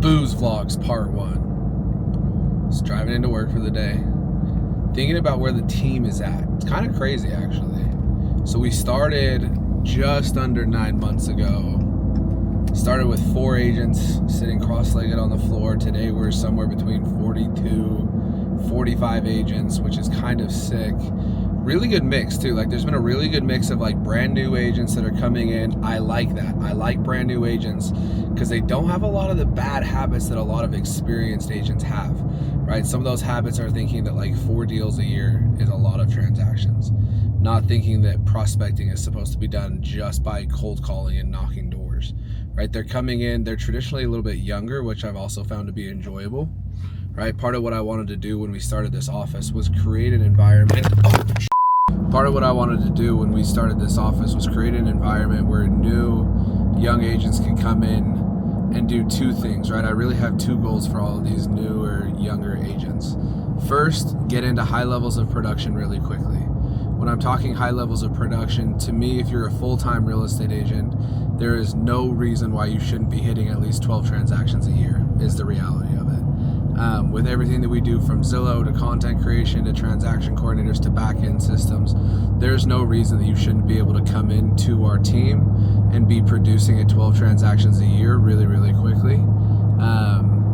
Booze Vlogs Part 1. Just driving into work for the day. Thinking about where the team is at. It's kind of crazy, actually. So we started just under 9 months ago. Started with 4 agents sitting cross-legged on the floor. Today we're somewhere between 42, 45 agents, which is kind of sick. Really good mix too. Like, there's been a really good mix of like brand new agents that are coming in. I like that. I like brand new agents because they don't have a lot of the bad habits that a lot of experienced agents have, right? Some of those habits are thinking that like 4 deals a year is a lot of transactions, not thinking that prospecting is supposed to be done just by cold calling and knocking doors, right? They're coming in, they're traditionally a little bit younger, which I've also found to be enjoyable, right? Part of what I wanted to do when we started this office was create an environment. Part of what I wanted to do when we started this office was create an environment where new young agents can come in and do 2 things, right? I really have 2 goals for all of these newer, younger agents. First, get into high levels of production really quickly. When I'm talking high levels of production, to me, if you're a full-time real estate agent, there is no reason why you shouldn't be hitting at least 12 transactions a year, is the reality of it. With everything that we do, from Zillow to content creation to transaction coordinators to back-end systems, there's no reason that you shouldn't be able to come into our team and be producing at 12 transactions a year really, really quickly.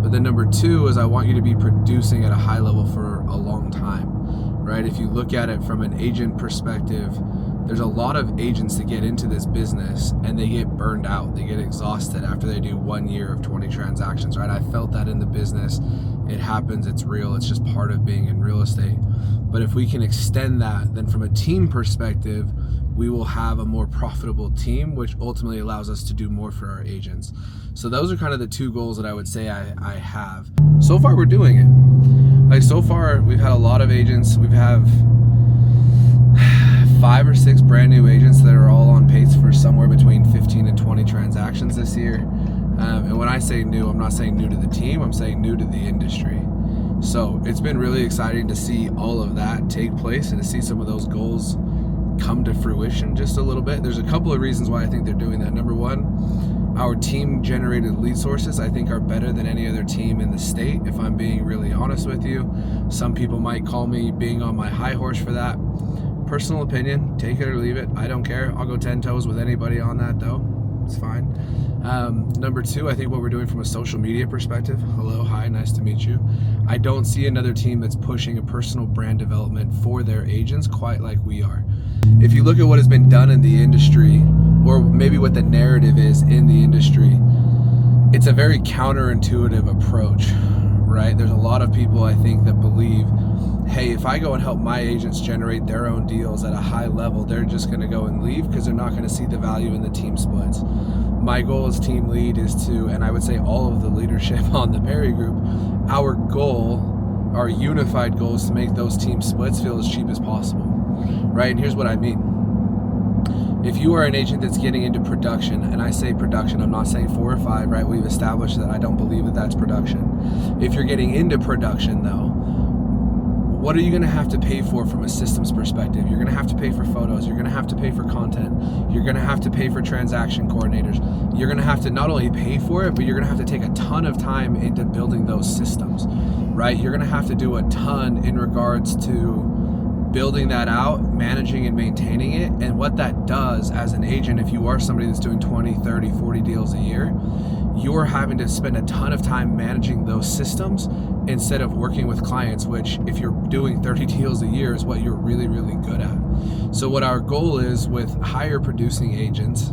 But then number 2 is I want you to be producing at a high level for a long time, right? If you look at it from an agent perspective, there's a lot of agents that get into this business and they get burned out. They get exhausted after they do 1 year of 20 transactions, right? I felt that in the business. It happens, it's real, it's just part of being in real estate. But if we can extend that, then from a team perspective, we will have a more profitable team, which ultimately allows us to do more for our agents. So those are kind of the 2 goals that I would say I have. So far, we're doing it. Like, so far, we've had a lot of agents. We have 5 or 6 brand new agents that are all on pace for somewhere between 15 and 20 transactions this year. And when I say new, I'm not saying new to the team, I'm saying new to the industry. So it's been really exciting to see all of that take place and to see some of those goals come to fruition just a little bit. There's a couple of reasons why I think they're doing that. Number 1, our team generated lead sources I think are better than any other team in the state, if I'm being really honest with you. Some people might call me being on my high horse for that. Personal opinion, take it or leave it. I don't care. I'll go 10 toes with anybody on that though. It's fine. Number 2, I think what we're doing from a social media perspective, hello, hi, nice to meet you. I don't see another team that's pushing a personal brand development for their agents quite like we are. If you look at what has been done in the industry, or maybe what the narrative is in the industry, it's a very counterintuitive approach, right? There's a lot of people, I think, that believe, hey, if I go and help my agents generate their own deals at a high level, they're just going to go and leave because they're not going to see the value in the team splits. My goal as team lead is to, and I would say all of the leadership on the Perry Group, our goal, our unified goal is to make those team splits feel as cheap as possible, right? And here's what I mean. If you are an agent that's getting into production, and I say production, I'm not saying 4 or 5, right? We've established that I don't believe that that's production. If you're getting into production though, what are you going to have to pay for from a systems perspective? You're going to have to pay for photos. You're going to have to pay for content. You're going to have to pay for transaction coordinators. You're going to have to not only pay for it, but you're going to have to take a ton of time into building those systems, right? You're going to have to do a ton in regards to building that out, managing and maintaining it. And what that does as an agent, if you are somebody that's doing 20, 30, 40 deals a year, you're having to spend a ton of time managing those systems instead of working with clients, which if you're doing 30 deals a year is what you're really, really good at. So what our goal is with higher producing agents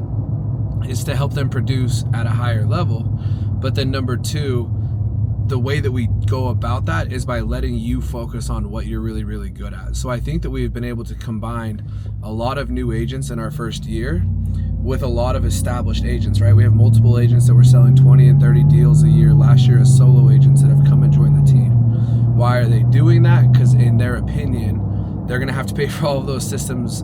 is to help them produce at a higher level. But then number 2, the way that we go about that is by letting you focus on what you're really, really good at. So I think that we've been able to combine a lot of new agents in our first year with a lot of established agents, right? We have multiple agents that were selling 20 and 30 deals a year last year as solo agents that have come and joined the team. Why are they doing that? Because in their opinion, they're gonna have to pay for all of those systems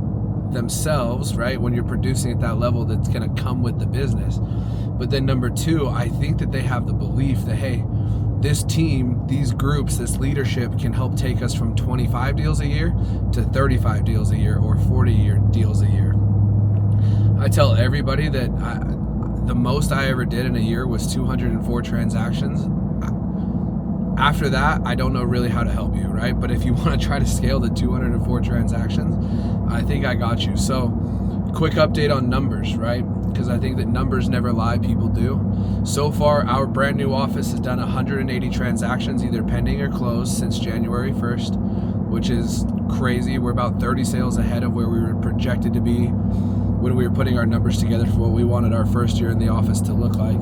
themselves, right? When you're producing at that level, that's gonna come with the business. But then number 2, I think that they have the belief that, hey, this team, these groups, this leadership can help take us from 25 deals a year to 35 deals a year or 40 deals a year. I tell everybody that the most I ever did in a year was 204 transactions. After that, I don't know really how to help you, right? But if you want to try to scale to 204 transactions, I think I got you. So quick update on numbers, right? Because I think that numbers never lie, people do. So far, our brand new office has done 180 transactions, either pending or closed, since January 1st, which is crazy. We're about 30 sales ahead of where we were projected to be when we were putting our numbers together for what we wanted our first year in the office to look like.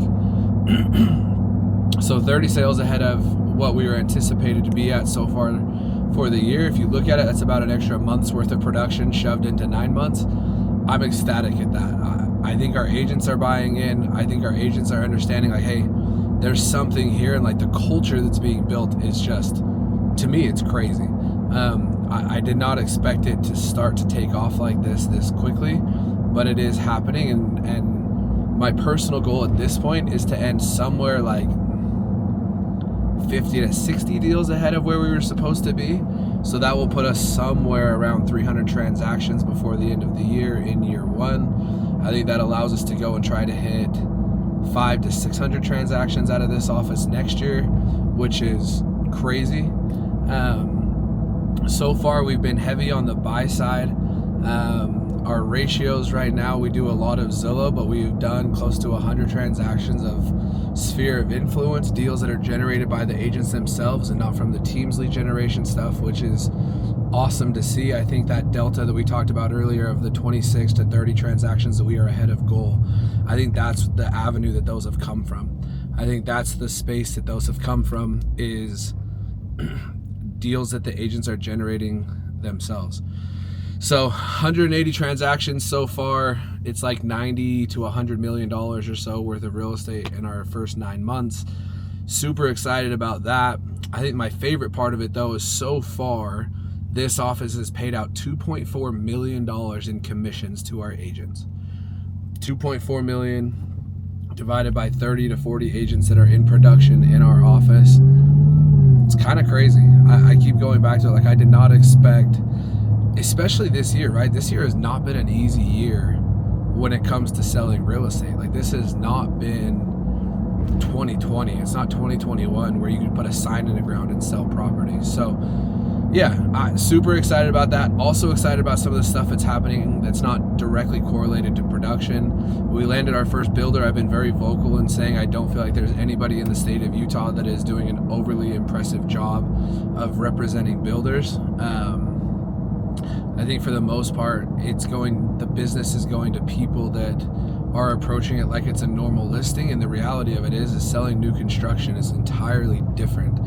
So 30 sales ahead of what we were anticipated to be at so far for the year. If you look at it, that's about an extra month's worth of production shoved into 9 months. I'm ecstatic at that. I think our agents are buying in. I think our agents are understanding, like, hey, there's something here, and like the culture that's being built is just, to me, it's crazy. I did not expect it to start to take off like this quickly, but it is happening, and my personal goal at this point is to end somewhere like 50 to 60 deals ahead of where we were supposed to be. So that will put us somewhere around 300 transactions before the end of the year in year one. I think that allows us to go and try to hit 500 to 600 transactions out of this office next year, which is crazy. So far we've been heavy on the buy side. Our ratios right now, we do a lot of Zillow, but we've done close to 100 transactions of sphere of influence, deals that are generated by the agents themselves and not from the team's lead generation stuff, which is awesome to see. I think that delta that we talked about earlier of the 26 to 30 transactions that we are ahead of goal, I think that's the avenue that those have come from. I think that's the space that those have come from, is deals that the agents are generating themselves. So 180 transactions so far. It's like 90 to $100 million or so worth of real estate in our first 9 months. Super excited about that. I think my favorite part of it, though, is so far this office has paid out $2.4 million in commissions to our agents. 2.4 million divided by 30 to 40 agents that are in production in our office. It's kind of crazy. I keep going back to it. Like, I did not expect, especially this year, right? This year has not been an easy year when it comes to selling real estate. Like, this has not been 2020. It's not 2021 where you can put a sign in the ground and sell properties. So yeah, I'm super excited about that. Also excited about some of the stuff that's happening that's not directly correlated to production. We landed our first builder. I've been very vocal in saying I don't feel like there's anybody in the state of Utah that is doing an overly impressive job of representing builders. I think for the most part, the business is going to people that are approaching it like it's a normal listing, and the reality of it is selling new construction is entirely different.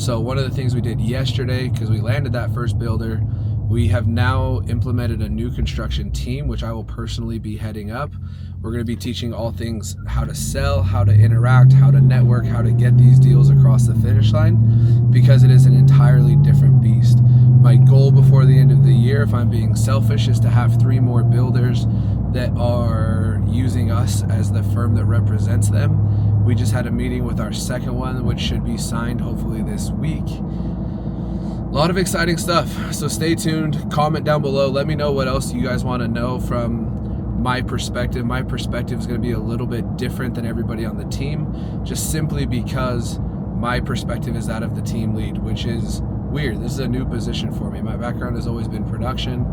So one of the things we did yesterday, because we landed that first builder, we have now implemented a new construction team, which I will personally be heading up. We're going to be teaching all things how to sell, how to interact, how to network, how to get these deals across the finish line, because it is an entirely different beast. My goal before the end of the year, if I'm being selfish, is to have 3 more builders that are using us as the firm that represents them. We just had a meeting with our second one, which should be signed hopefully this week. A lot of exciting stuff, so stay tuned. Comment down below. Let me know what else you guys want to know from my perspective. My perspective is going to be a little bit different than everybody on the team, just simply because my perspective is that of the team lead, which is weird. This is a new position for me. My background has always been production.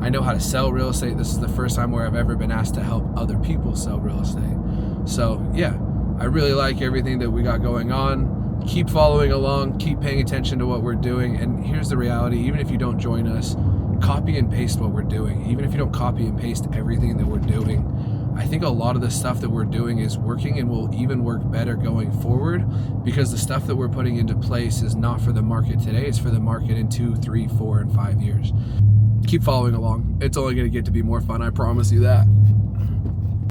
I know how to sell real estate. This is the first time where I've ever been asked to help other people sell real estate. So yeah, I really like everything that we got going on. Keep following along, keep paying attention to what we're doing. And here's the reality: even if you don't join us, copy and paste what we're doing. Even if you don't copy and paste everything that we're doing, I think a lot of the stuff that we're doing is working and will even work better going forward, because the stuff that we're putting into place is not for the market today, it's for the market in 2, 3, 4, and 5 years. Keep following along. It's only going to get to be more fun, I promise you that.